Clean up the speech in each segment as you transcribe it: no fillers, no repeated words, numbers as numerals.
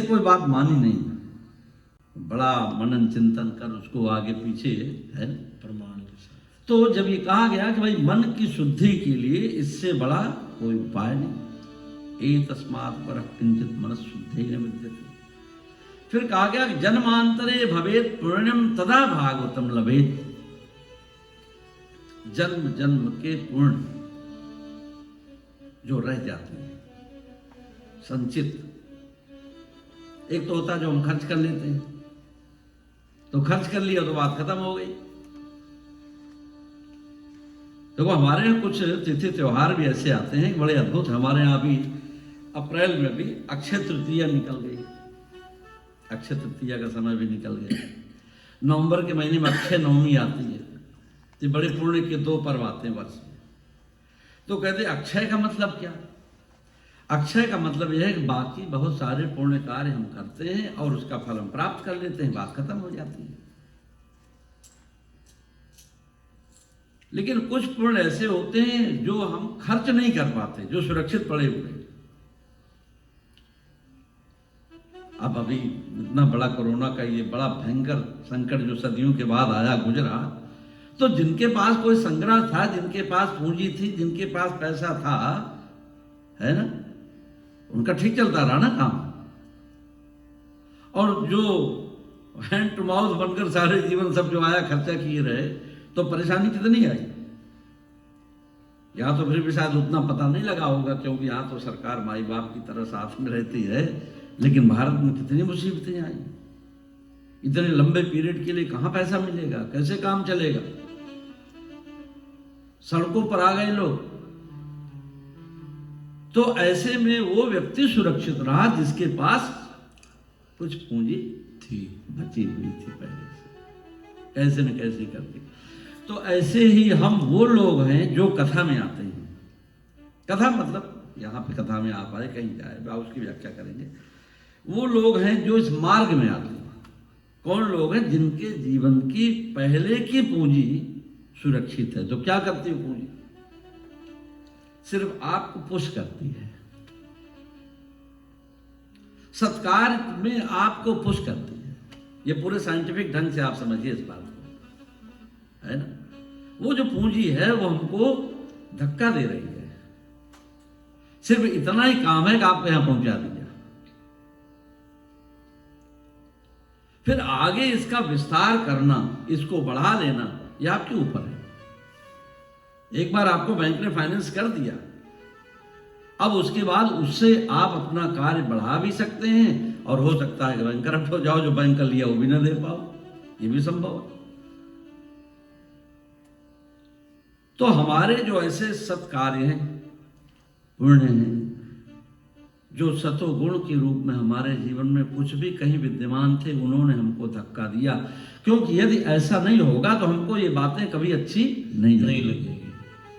कोई बात मानी नहीं, बड़ा मनन चिंतन कर उसको आगे पीछे है प्रमाण के साथ। तो जब ये कहा गया कि भाई मन की शुद्धि के लिए इससे बड़ा कोई उपाय नहीं, ए तस्मात् पर किंचित मनस शुद्धि न विद्यते। फिर कहा गया कि जन्मांतरे भवेत पुण्यम तदा भागवतम लभेत। जन्म जन्म के पुण्य जो रह जाते हैं संचित, एक तो होता है जो हम खर्च कर लेते हैं, तो खर्च कर लिया तो बात खत्म हो गई। देखो हमारे यहाँ कुछ तिथि त्योहार भी ऐसे आते हैं बड़े अद्भुत। हमारे यहाँ भी अप्रैल में भी अक्षय तृतीया निकल गई, अक्षय तृतीया का समय भी निकल गया। नवंबर के महीने में अक्षय नवमी आती है, तो बड़े पुण्य के 2 पर्व आते हैं वर्ष में। तो कहते अक्षय का मतलब क्या? अक्षय का मतलब यह है कि बाकी बहुत सारे पुण्य कार्य हम करते हैं और उसका फल हम प्राप्त कर लेते हैं, बात खत्म हो जाती है। लेकिन कुछ पुण्य ऐसे होते हैं जो हम खर्च नहीं कर पाते, जो सुरक्षित पड़े हुए। अब अभी इतना बड़ा कोरोना का ये बड़ा भयंकर संकट जो सदियों के बाद आया गुजरा, तो जिनके पास कोई संग्रह था, जिनके पास पूंजी थी, जिनके पास पैसा था, है ना, उनका ठीक चलता रहा ना काम। और जो हैंड टू माउथ बनकर सारे जीवन सब जो आया खर्चा किए रहे, तो परेशानी कितनी आई। यहाँ तो फिर भी शायद उतना पता नहीं लगा होगा, क्योंकि यहाँ तो सरकार माई बाप की तरह साथ में रहती है। लेकिन भारत में कितनी मुसीबतें आई, इतने लंबे पीरियड के लिए कहाँ पैसा मिलेगा, कैसे काम चलेगा। सड़कों पर आ गए लोग। तो ऐसे में वो व्यक्ति सुरक्षित रहा जिसके पास कुछ पूंजी थी, बची हुई थी पहले से, कैसे न कैसे करके। तो ऐसे ही हम वो लोग हैं जो कथा में आते हैं। कथा मतलब यहाँ पे कथा में आप आए, कहीं जाए, उसकी व्याख्या करेंगे। वो लोग हैं जो इस मार्ग में आते हैं। कौन लोग हैं? जिनके जीवन की पहले की पूंजी सुरक्षित है। तो क्या करती है पूंजी? सिर्फ आपको पुश करती है, सत्कार में आपको पुश करती है। ये पूरे साइंटिफिक ढंग से आप समझिए इस बात को, है ना। वो जो पूंजी है वो हमको धक्का दे रही है, सिर्फ इतना ही काम है कि आपको यहां पहुंचा दिया। फिर आगे इसका विस्तार करना, इसको बढ़ा लेना, यह आपके ऊपर है। एक बार आपको बैंक ने फाइनेंस कर दिया, अब उसके बाद उससे आप अपना कार्य बढ़ा भी सकते हैं, और हो सकता है कि बैंक करप्ट हो जाओ, जो बैंक का लिया वो भी ना दे पाओ, ये भी संभव है। तो हमारे जो ऐसे सत्कार्य हैं, पुण्य हैं, जो सतो गुण के रूप में हमारे जीवन में कुछ भी कहीं विद्यमान थे, उन्होंने हमको धक्का दिया। क्योंकि यदि ऐसा नहीं होगा तो हमको ये बातें कभी अच्छी नहीं लगेगी।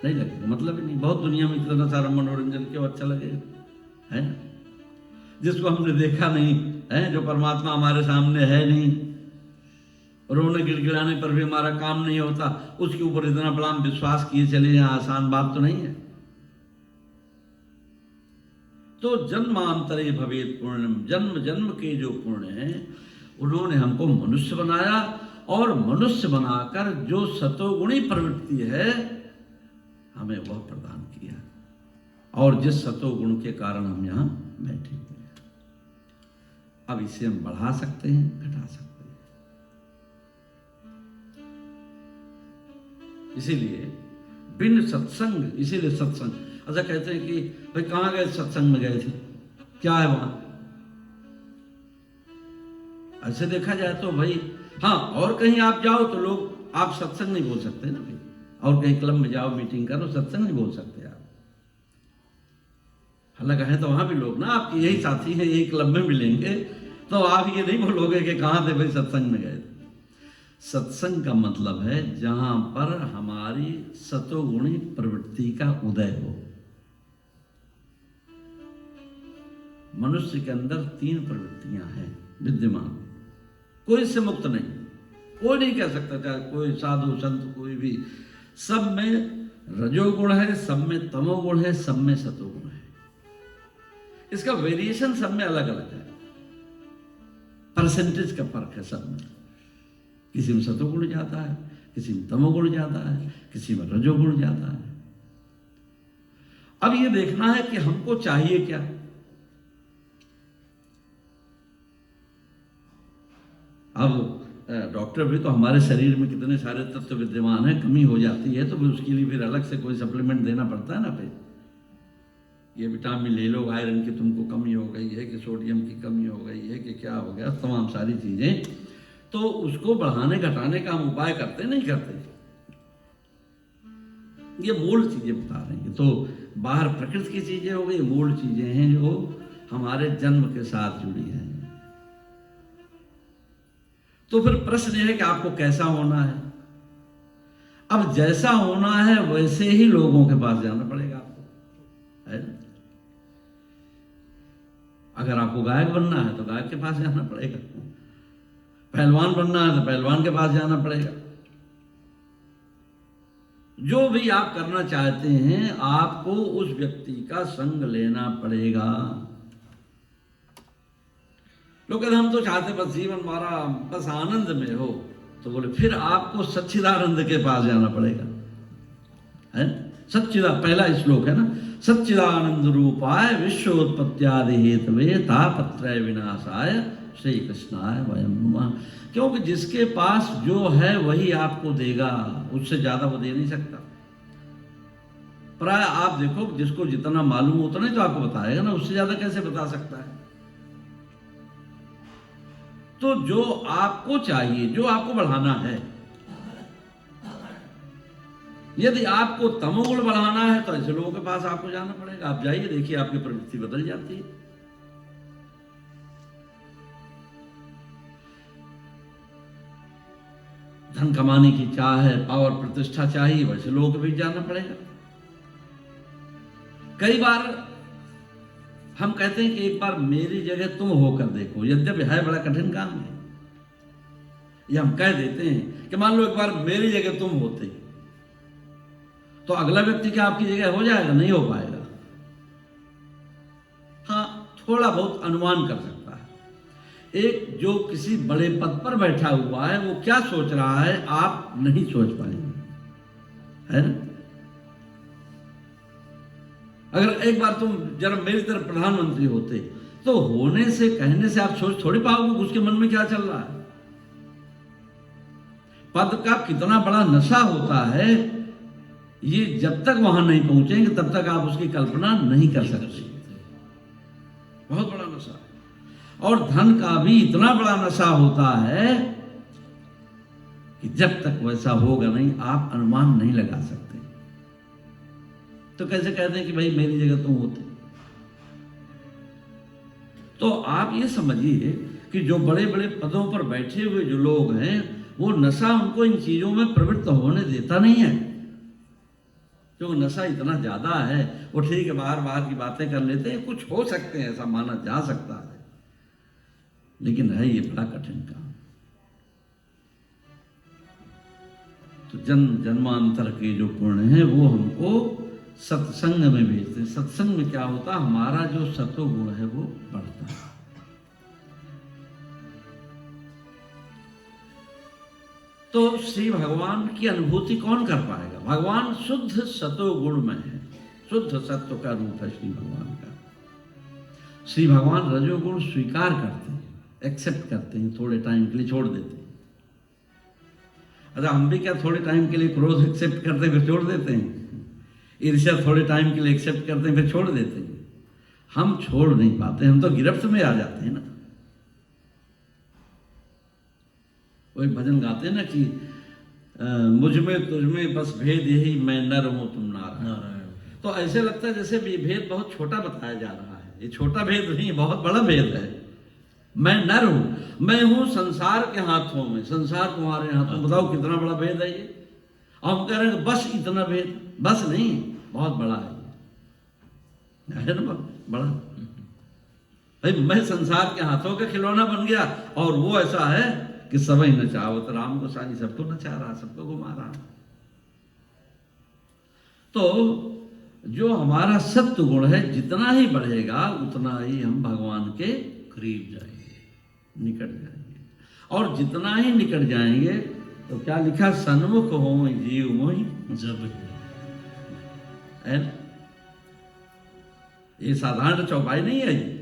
मतलब ही नहीं। बहुत दुनिया में इतना सारा मनोरंजन क्यों अच्छा लगेगा, है ना, जिसको हमने देखा नहीं है, जो परमात्मा हमारे सामने है नहीं, रोने गिड़गिड़ाने पर भी हमारा काम नहीं होता, उसके ऊपर इतना बड़ा विश्वास किए चले जाए, आसान बात तो नहीं है। तो जन्मांतरे भवेत पुण्यम, जन्म जन्म के जो पुण्य हैं उन्होंने हमको मनुष्य बनाया, और मनुष्य बनाकर जो सतोगुणी प्रवृत्ति है हमें वह प्रदान किया, और जिस सतोगुण के कारण हम यहाँ बैठे हुए हैं। अब इसे हम बढ़ा सकते हैं, घटा सकते हैं। इसीलिए बिन सत्संग, इसीलिए सत्संग, अच्छा कहते हैं कि भाई कहाँ गए, सत्संग में गए थे, क्या है वहां? ऐसे देखा जाए तो भाई हाँ, और कहीं आप जाओ तो लोग, आप सत्संग नहीं बोल सकते ना भाई। और कहीं क्लब में जाओ, मीटिंग करो, सत्संग नहीं बोल सकते आप। हालांकि है तो वहां भी लोग ना आपके यही साथी हैं, यही क्लब में मिलेंगे, तो आप ये नहीं बोलोगे कि कहाँ थे भाई, सत्संग में गए थे। सत्संग का मतलब है जहां पर हमारी सतोगुणी प्रवृत्ति का उदय हो। मनुष्य के अंदर 3 प्रवृत्तियां हैं विद्यमान, कोई इससे मुक्त नहीं। कोई नहीं कह सकता, चाहे कोई साधु संत कोई भी, सब में रजोगुण है, सब में तमोगुण है, सब में सतोगुण है। इसका वेरिएशन सब में अलग अलग है। परसेंटेज का फर्क है सब में। किसी में सतोगुण ज्यादा है, किसी में तमोगुण ज्यादा है, किसी में रजोगुण ज्यादा है। अब ये देखना है कि हमको चाहिए क्या। अब डॉक्टर भी तो हमारे शरीर में कितने सारे तत्व विद्यमान हैं, कमी हो जाती है तो भी उसके लिए फिर अलग से कोई सप्लीमेंट देना पड़ता है ना। फिर ये विटामिन ले लो, आयरन की तुमको कमी हो गई है, कि सोडियम की कमी हो गई है, कि क्या हो गया, तमाम सारी चीजें। तो उसको बढ़ाने घटाने का हम उपाय करते नहीं करते। ये मूल चीजें बता रहे हैं। तो बाहर प्रकृति की चीजें हो गई, मूल चीजें हैं जो हमारे जन्म के साथ जुड़ी हैं। तो फिर प्रश्न यह है कि आपको कैसा होना है। अब जैसा होना है वैसे ही लोगों के पास जाना पड़ेगा आपको, है ना। अगर आपको गायक बनना है तो गायक के पास जाना पड़ेगा, पहलवान बनना है तो पहलवान के पास जाना पड़ेगा। जो भी आप करना चाहते हैं आपको उस व्यक्ति का संग लेना पड़ेगा। लोग कहते हम तो चाहते बस जीवन हमारा बस आनंद में हो, तो बोले फिर आपको सच्चिदानंद के पास जाना पड़ेगा, है। सच्चिदा पहला श्लोक है ना, सच्चिदानंद रूपाय विश्वोत्पत्त्यादि हेतवे तापत्रय विनाशाय श्री कृष्णाय वयं नमः। क्योंकि जिसके पास जो है वही आपको देगा, उससे ज्यादा वो दे नहीं सकता। प्राय आप देखो जिसको जितना मालूम उतना ही तो आपको बताएगा ना, उससे ज्यादा कैसे बता सकता है। तो जो आपको चाहिए, जो आपको बढ़ाना है, यदि आपको तमोगुण बढ़ाना है तो ऐसे लोगों के पास आपको जाना पड़ेगा। आप जाइए, देखिए आपकी प्रवृत्ति बदल जाती है। धन कमाने की चाह है, पावर प्रतिष्ठा चाहिए, वैसे लोगों के बीच जाना पड़ेगा। कई बार हम कहते हैं कि एक बार मेरी जगह तुम होकर देखो, यद्यपि है बड़ा कठिन काम है। ये हम कह देते हैं कि मान लो एक बार मेरी जगह तुम होते, तो अगला व्यक्ति क्या आपकी जगह हो जाएगा? नहीं हो पाएगा। हाँ, थोड़ा बहुत अनुमान कर सकता है। एक जो किसी बड़े पद पर बैठा हुआ है वो क्या सोच रहा है आप नहीं सोच पाएंगे, है ना। अगर एक बार तुम जरा मेरी तरफ प्रधानमंत्री होते तो होने से कहने से आप सोच थोड़ी पाओगे उसके मन में क्या चल रहा है। पद का कितना बड़ा नशा होता है, ये जब तक वहां नहीं पहुंचेंगे तब तक आप उसकी कल्पना नहीं कर सकते। बहुत बड़ा नशा। और धन का भी इतना बड़ा नशा होता है कि जब तक वैसा होगा नहीं आप अनुमान नहीं लगा सकते। तो कैसे कहते हैं कि भाई मेरी जगह तुम होते। तो आप ये समझिए कि जो बड़े बड़े पदों पर बैठे हुए जो लोग हैं वो नशा उनको इन चीजों में प्रवृत्त होने देता नहीं है। क्योंकि नशा इतना ज्यादा है, वो ठीक है बाहर बाहर की बातें कर लेते हैं, कुछ हो सकते हैं, ऐसा माना जा सकता है, लेकिन है ये बड़ा कठिन काम। तो जन्म जन्मांतर के जो पुण्य है वो हमको सत्संग में भेजते हैं। सत्संग में क्या होता है, हमारा जो सत्वगुण है वो बढ़ता है। तो श्री भगवान की अनुभूति कौन कर पाएगा? भगवान शुद्ध सत्वगुण में है, शुद्ध सत्व का रूप है श्री भगवान का। श्री भगवान रजोगुण स्वीकार करते हैं, एक्सेप्ट करते हैं, थोड़े टाइम के लिए छोड़ देते हैं। अच्छा, हम भी क्या थोड़े टाइम के लिए क्रोध एक्सेप्ट करते हैं फिर छोड़ देते हैं, ईर्ष्या थोड़े टाइम के लिए एक्सेप्ट करते हैं फिर छोड़ देते हैं। हम छोड़ नहीं पाते, हम तो गिरफ्त में आ जाते हैं ना। वही भजन गाते हैं ना कि मुझ में तुझ में बस भेद यही, मैं नर हूं तुम नारायण। तो ऐसे लगता है जैसे भी भेद बहुत छोटा बताया जा रहा है। ये छोटा भेद नहीं, बहुत बड़ा भेद है। मैं नर हूं, मैं हूं संसार के हाथों में, संसार तुम्हारे हाथों। बताओ कितना बड़ा भेद है ये। हम कह रहे हैं बस इतना भेद, बस नहीं, बहुत बड़ा है ना, बड़ा। भाई मैं संसार के हाथों का खिलौना बन गया और वो ऐसा है कि सब ही नचावत राम गोसाई, सबको नचा रहा, सबको घुमा रहा। तो जो हमारा सत्व गुण है जितना ही बढ़ेगा उतना ही हम भगवान के करीब जाएंगे। निकट जाएंगे। और जितना ही निकट जाएंगे तो क्या लिखा, सन्मुख हो जीव मोहि जब है ना? ये साधारण चौपाई नहीं है ये।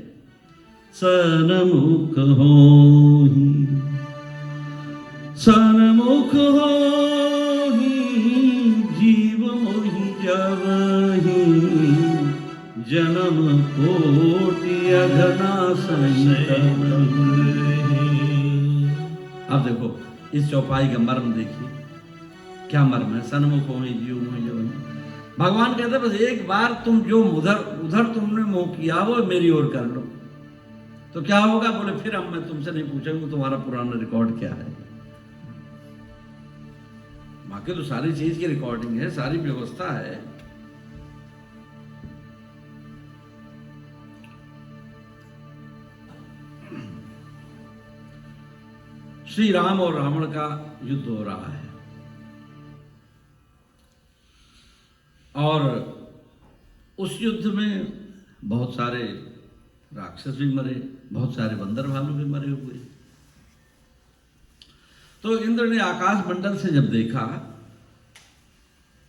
सन्मुख होहि सन्मुख होहि जीव मोहि जबहि जन्म कोटि अघनाशय। अब देखो इस चौपाई का मर्म देखिए, क्या मर्म है। सन्मुख हो जीव मोहि जबहि, भगवान कहते हैं बस एक बार तुम जो उधर तुमने मोह किया वो मेरी ओर कर लो, तो क्या होगा। बोले फिर अब मैं तुमसे नहीं पूछूंगा तुम्हारा पुराना रिकॉर्ड क्या है। बाकी तो सारी चीज की रिकॉर्डिंग है, सारी व्यवस्था है। श्री राम और रावण का युद्ध हो रहा है और उस युद्ध में बहुत सारे राक्षस भी मरे, बहुत सारे बंदर भालू भी मरे हुए। तो इंद्र ने आकाश मंडल से जब देखा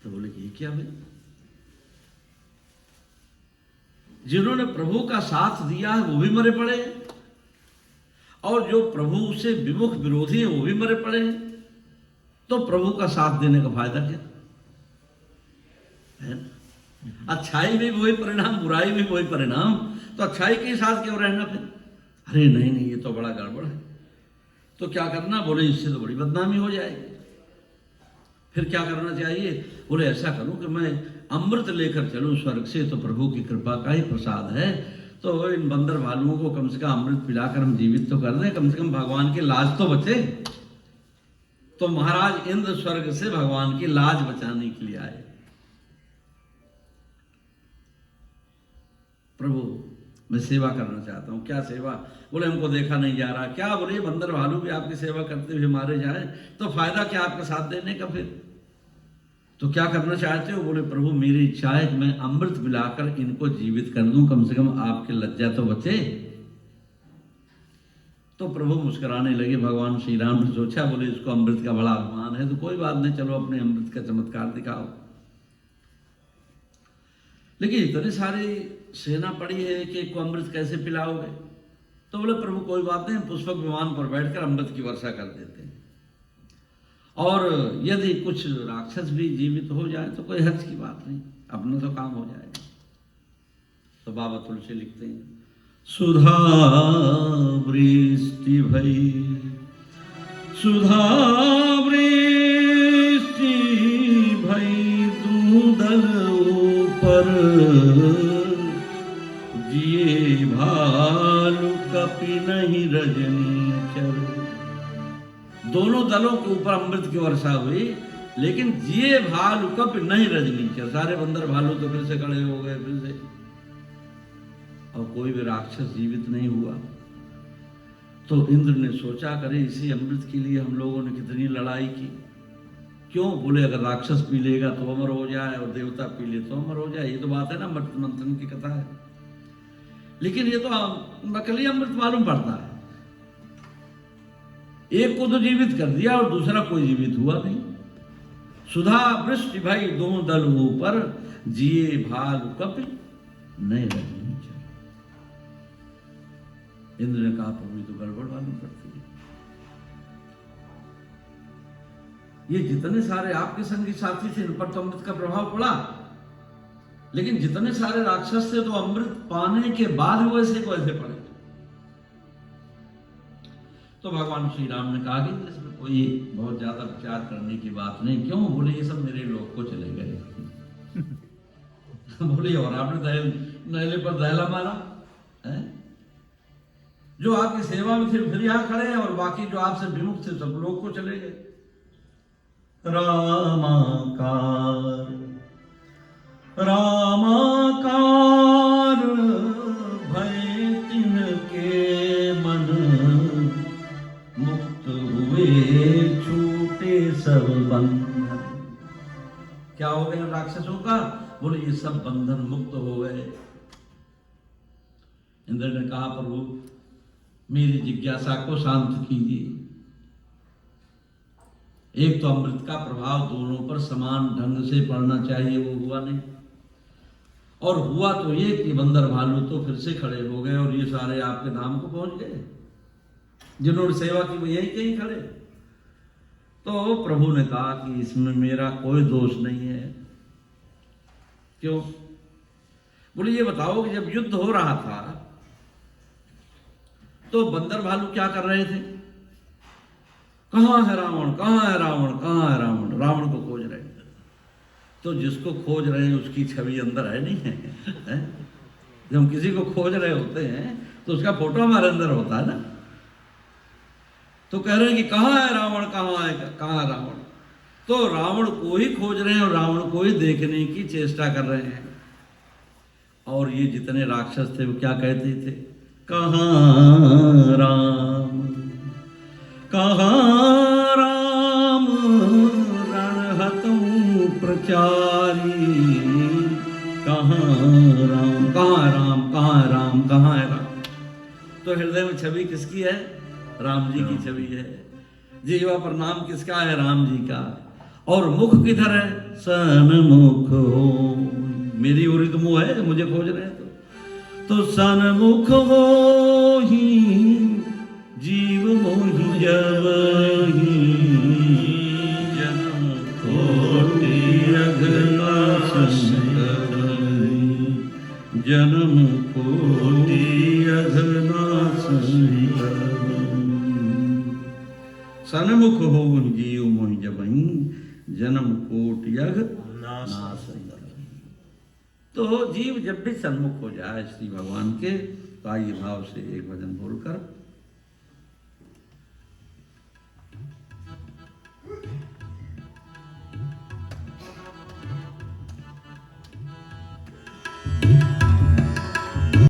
तो बोले कि ये क्या भाई, जिन्होंने प्रभु का साथ दिया है वो भी मरे पड़े हैं और जो प्रभु से विमुख विरोधी है वो भी मरे पड़े हैं, तो प्रभु का साथ देने का फायदा क्या है? अच्छाई भी वही परिणाम, बुराई भी वही परिणाम, तो अच्छाई के साथ क्यों रहना फिर? अरे नहीं नहीं, ये तो बड़ा गड़बड़ है, तो क्या करना। बोले इससे तो बड़ी बदनामी हो जाएगी। फिर क्या करना चाहिए? बोले ऐसा करूं कि मैं अमृत लेकर चलूं स्वर्ग से, तो प्रभु की कृपा का ही प्रसाद है, तो इन बंदर भालुओं को कम से कम अमृत पिलाकर हम जीवित तो कर दें, कम से कम भगवान की लाज तो बचे। तो महाराज इंद्र स्वर्ग से भगवान की लाज बचाने के लिए आए। प्रभु मैं सेवा करना चाहता हूँ। क्या सेवा? बोले हमको देखा नहीं जा रहा। क्या? बोले बंदर भालू भी आपकी सेवा करते हुए मारे जाए तो फायदा क्या आपका साथ देने का फिर? तो क्या करना चाहते हो? बोले प्रभु मेरी इच्छा है कि मैं अमृत पिलाकर इनको जीवित कर दूं, कम से कम आपकी लज्जा तो बचे। तो प्रभु मुस्कुराने लगे। भगवान श्री राम ने सोचा, बोले इसको अमृत का बड़ा अभिमान है, तो कोई बात नहीं, चलो अपने अमृत का चमत्कार दिखाओ। लेकिन इतनी सारी सेना पड़ी है कि को अमृत कैसे पिलाओगे? तो बोले प्रभु कोई बात नहीं, पुष्पक विमान पर बैठकर अमृत की वर्षा कर देते हैं, और यदि कुछ राक्षस भी जीवित हो जाए तो कोई हर्ष की बात नहीं, अपना तो काम हो जाएगा। तो बाबा तुलसी लिखते हैं, सुधा वृष्टि भई सुधा वृष्टि भई दूदल ऊपर जिए भालू कपि नहीं रजनीचर। दोनों दलों के ऊपर अमृत की वर्षा हुई, लेकिन जिए भालू कपि नहीं रजनीचर, सारे बंदर भालू तो फिर से खड़े हो गए फिर से, और कोई भी राक्षस जीवित नहीं हुआ। तो इंद्र ने सोचा, करे इसी अमृत के लिए हम लोगों ने कितनी लड़ाई की। क्यों? बोले अगर राक्षस पी लेगा तो अमर हो जाए और देवता पी ले तो अमर हो जाए। ये तो बात है ना, मंथन की कथा है। लेकिन ये तो नकली अमृत मालूम पड़ता है। एक को तो जीवित कर दिया और दूसरा कोई जीवित हुआ नहीं। सुधा वृष्टि भाई दोनों दल ऊपर जिए भालू कपि नहीं रजनीचर। इंद्र ने कहा प्रभु तो गड़बड़ मालूम पड़ती है। ये जितने सारे आपके संगी साथी थे इन पर तो अमृत का प्रभाव पड़ा, लेकिन जितने सारे राक्षस थे तो अमृत पाने के बाद वैसे को ऐसे पड़े। तो भगवान श्री राम ने कहा कि इसमें कोई बहुत ज्यादा विचार करने की बात नहीं। क्यों? बोले ये सब मेरे लोग को चले गए। बोले और आपने नहले पर दहला मारा है? जो आपकी सेवा में थे फिर यहां खड़े हैं, और बाकी जो आपसे विमुख थे सब लोग को चले गए। रामाकार रामाकार भय तिनके मन मुक्त हुए छूटे सब बंधन। क्या हो गया राक्षसों का? बोले ये सब बंधन मुक्त हो गए। इंद्र ने कहा प्रभु मेरी जिज्ञासा को शांत कीजिए। एक तो अमृत का प्रभाव दोनों पर समान ढंग से पड़ना चाहिए, वो हुआ नहीं। और हुआ तो ये कि बंदर भालू तो फिर से खड़े हो गए और ये सारे आपके धाम को पहुंच गए। जिन्होंने सेवा की वो यहीं कहीं खड़े। तो प्रभु ने कहा कि इसमें मेरा कोई दोष नहीं है। क्यों? बोले ये बताओ कि जब युद्ध हो रहा था तो बंदर भालू क्या कर रहे थे? कहां है रावण, कहां है रावण, कहां है रावण? रावण को खोज रहे थे। तो जिसको खोज रहे हैं उसकी छवि अंदर है नहीं है? जब हम किसी को खोज रहे होते हैं तो उसका फोटो हमारे अंदर होता है ना। तो कह रहे हैं कि कहां है रावण, कहां है, कहां है रावण? तो रावण को ही खोज रहे हैं और रावण को ही देखने की चेष्टा कर रहे हैं। और ये जितने राक्षस थे वो क्या कहते थे? कहाँ राम, कहाँ राम, रणहतु प्रचारी। कहाँ राम, कहां है राम, कहां है राम, कहां है राम? तो हृदय में छवि किसकी है? राम जी की छवि है। जीवा पर नाम किसका है? राम जी का। और मुख किधर है? सन्मुख हो, मेरी ओर तो मुंह है जो मुझे खोज रहे हैं। तो सन्मुख हो ही जीव मोहि जबहि। जन्म कोटि अघनाश करहि, जन्म कोटि अघनाश करहि। सन्मुख हो जीव मोहि जबहि, जन्म कोटि अघ नाश करहि। तो जीव जब भी सन्मुख हो जाए श्री भगवान के, तो आइए भाव से एक भजन बोलकर